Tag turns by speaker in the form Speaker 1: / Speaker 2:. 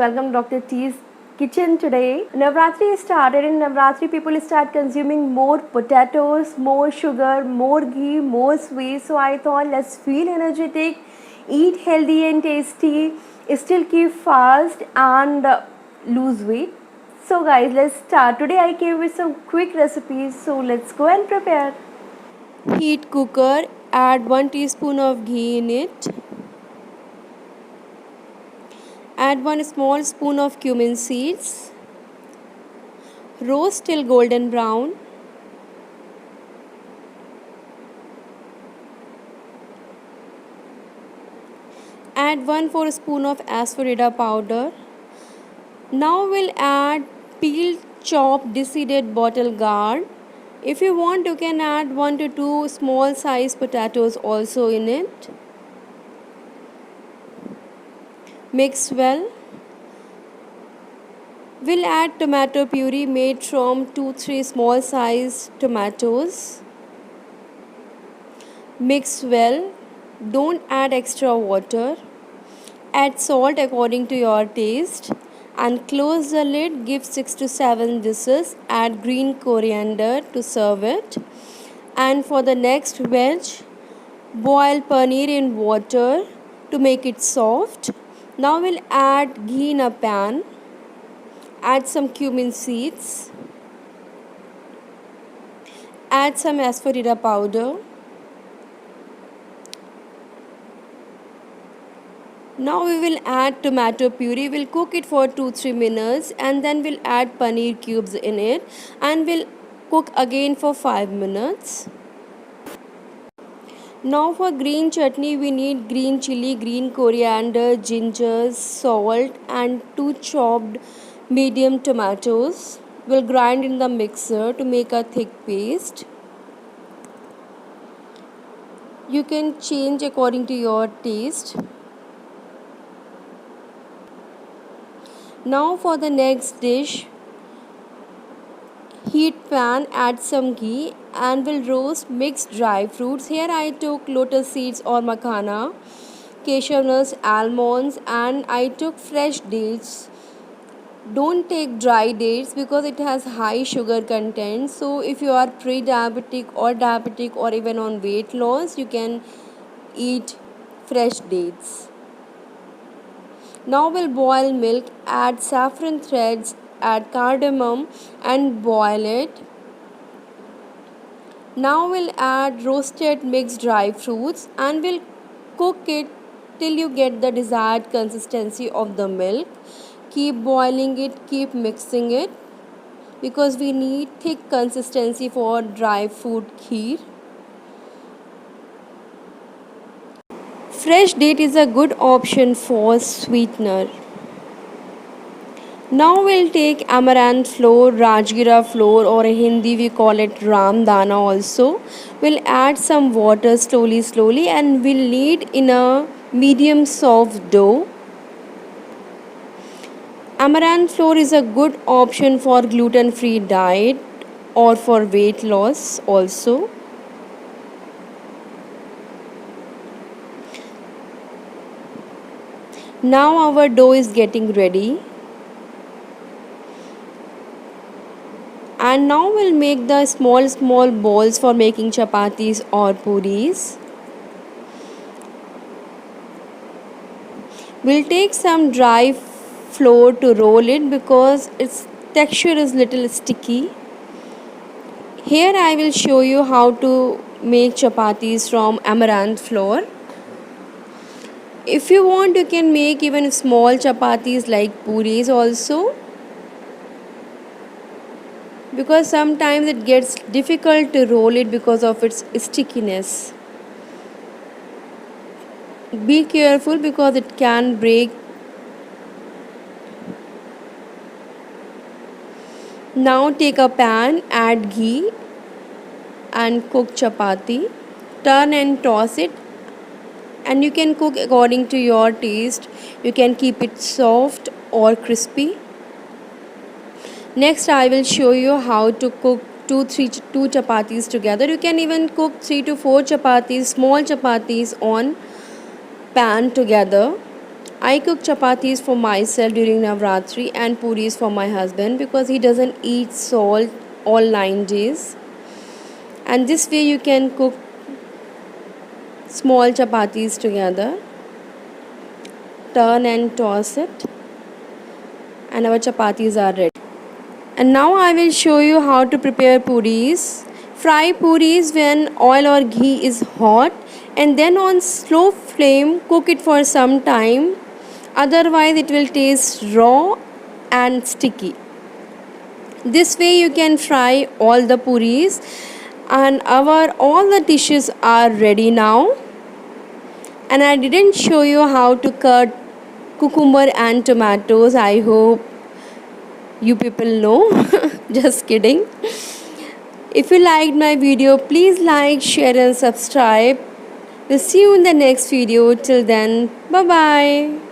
Speaker 1: welcome to Dr. T's kitchen today. Navratri started. In Navratri, people start consuming more potatoes, more sugar, more ghee, more sweets. So I thought, let's feel energetic, eat healthy and tasty, still keep fast and lose weight. So guys, let's start. Today I came with some quick recipes. So let's go and prepare. Heat cooker. Add 1 teaspoon of ghee in it. Add 1 small spoon of cumin seeds. Roast till golden brown. Add 1/4 spoon of asafoetida powder. Now we'll add peeled chopped deseeded bottle gourd. If you want, you can add 1 to 2 small size potatoes also in it. Mix well. We'll add tomato puree made from 2-3 small size tomatoes. Mix well. Don't add extra water. Add salt according to your taste and close the lid. Give 6 to 7 whistles. Add green coriander to serve it. And for the next veg, boil paneer in water to make it soft. Now we'll add ghee in a pan. Add some cumin seeds. Add some asafoetida powder. Now we will add tomato puree. We'll cook it for 2-3 minutes and then we'll add paneer cubes in it and we'll cook again for 5 minutes. Now for green chutney, we need green chili, green coriander, ginger, salt and 2 chopped medium tomatoes. We'll grind in the mixer to make a thick paste. You can change according to your taste. Now for the next dish, heat pan, add some ghee and we'll roast mixed dry fruits. Here I took lotus seeds or makhana, cashew nuts, almonds and I took fresh dates. Don't take dry dates because it has high sugar content. So if you are pre-diabetic or diabetic or even on weight loss, you can eat fresh dates. Now we'll boil milk, add saffron threads, add cardamom and boil it. Now we'll add roasted mixed dry fruits and we'll cook it till you get the desired consistency of the milk. Keep boiling it, keep mixing it because we need thick consistency for dry fruit kheer. Fresh date is a good option for sweetener. Now we'll take amaranth flour, rajgira flour or in Hindi we call it ramdana also. We'll add some water slowly and we'll knead in a medium soft dough. Amaranth flour is a good option for gluten-free diet or for weight loss also. Now our dough is getting ready. And now we'll make the small balls for making chapatis or puris. We'll take some dry flour to roll it because its texture is little sticky. Here I will show you how to make chapatis from amaranth flour. If you want, you can make even small chapatis like puris also, because sometimes it gets difficult to roll it because of its stickiness. Be careful because it can break. Now take a pan, add ghee and cook chapati. Turn and toss it and you can cook according to your taste. You can keep it soft or crispy. Next I will show you how to cook two chapatis together. You can even cook 3 to 4 chapatis, small chapatis on pan together. I cook chapatis for myself during Navratri and puris for my husband because he doesn't eat salt all 9 days. And this way you can cook small chapatis together, turn and toss it, and our chapatis are ready. And now I will show you how to prepare puris. Fry puris when oil or ghee is hot, and then on slow flame cook it for some time, otherwise it will taste raw and sticky. This way you can fry all the puris, and our all the dishes are ready now. And I didn't show you how to cut cucumber and tomatoes. I hope you people know. Just kidding. If you liked my video, please like, share and subscribe. We'll see you in the next video. Till then, bye bye.